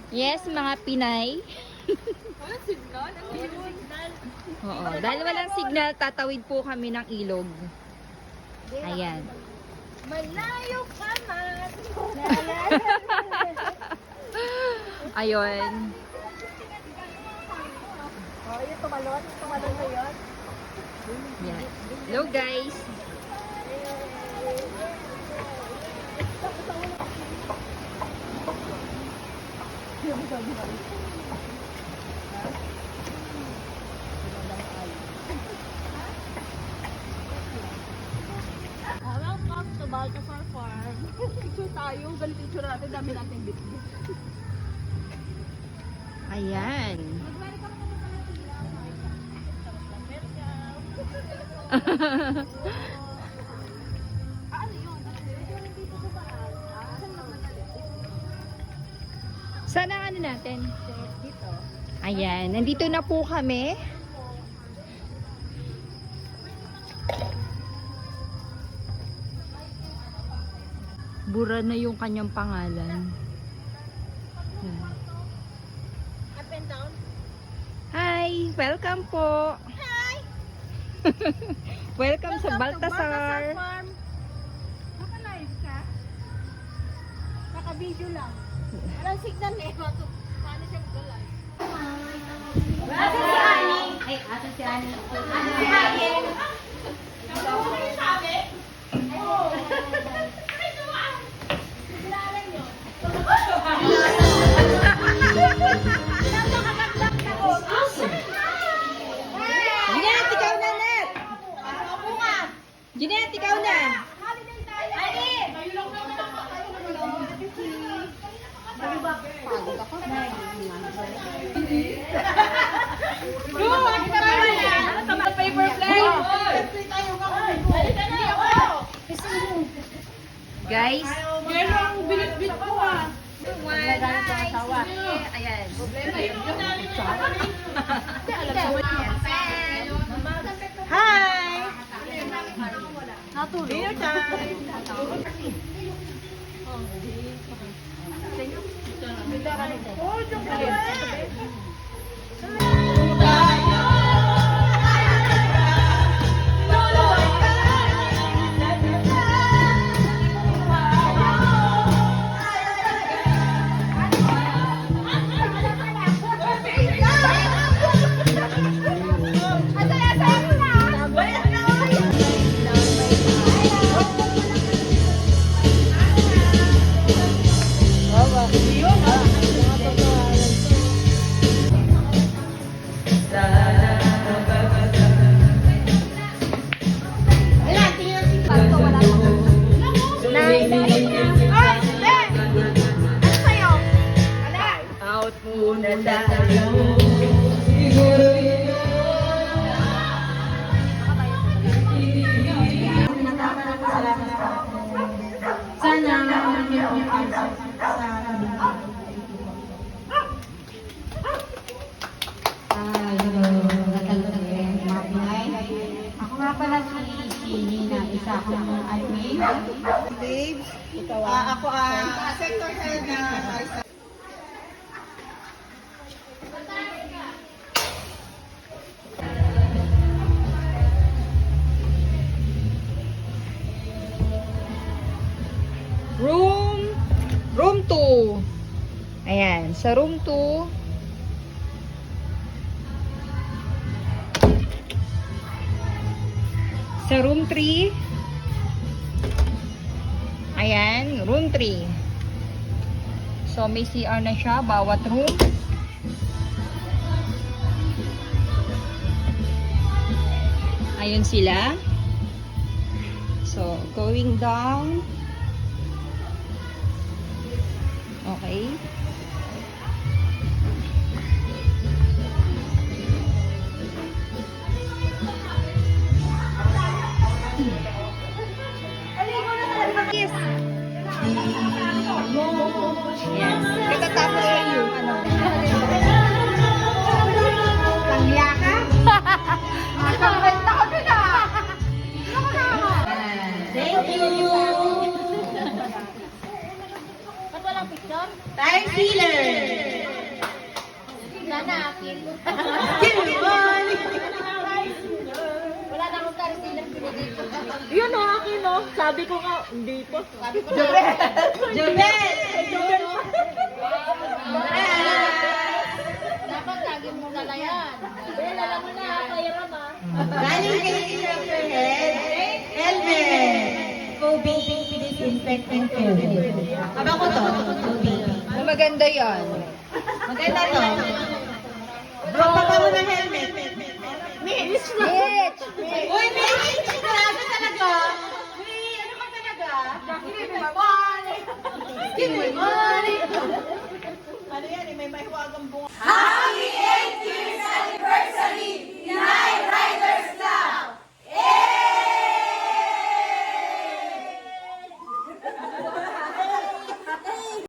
Yes, mga Pinay. Walang signal? Ano yun? Oo, dahil walang signal, tatawid po kami ng ilog. Ayan. Malayo ka man. Ayun. Oh, yung tumalon. Tumalon na yun. Yan. Hello guys. Welcome to Baltasar Farm. Picture tayo. Ganito yung tsura natin. Dami natin bitbit. Ayan. Ano yun? Saan ang ano natin? Dito. Ayan, nandito na po kami. Bura na yung kanyang pangalan. Up and down. Hi! Welcome po! Hi! Welcome sa Baltasar! Farm. Naka-live ka? Naka-video lang. Walang signal eh. Paano siya mag-live? Asa si Ani? Ay, asa si Ani? Asa si Ani? Nakuha ko yung sabi? Oo. Ay, tumaan! Naglalan nyo. Jeanette, ikaw na, Net! Jeanette, ikaw na! Guys, ayan. Hi! Dinner time! Out muna tayo. Sana yung Ako nga pala si Nina, isa akong admin. Babes, ako sector head na Room 2. Ayan, sa room 2. Sa room 3. Ayan, room 3. So, may CR na siya, bawat room. Ayun sila. So, going down. Okay. Kiss. Yes. Katatapos na yung ano. Langya ka? Nakakanta ko din ah! Thank you! Ba't walang picture? Time sealer! na, kill. Wala na akong karisilan pinigil ko. Yun o, akin o. Sabi ko nga, hindi pa. Sabi ko na. Dapat lagi mo na yan. Alam mo na, kaya Rama. Galing kay Inspector Head, helmet. COVID disinfectant COVID. Aba ko to, COVID. Maganda yan. Maganda to. Bro, papa mo ng helmet. Mitch! Uy, Mitch! Grabe talaga. Uy, ano ka talaga? Give me my money. Give me money. Ano yan, may mahiwagang bunga. Happy 8 years anniversary!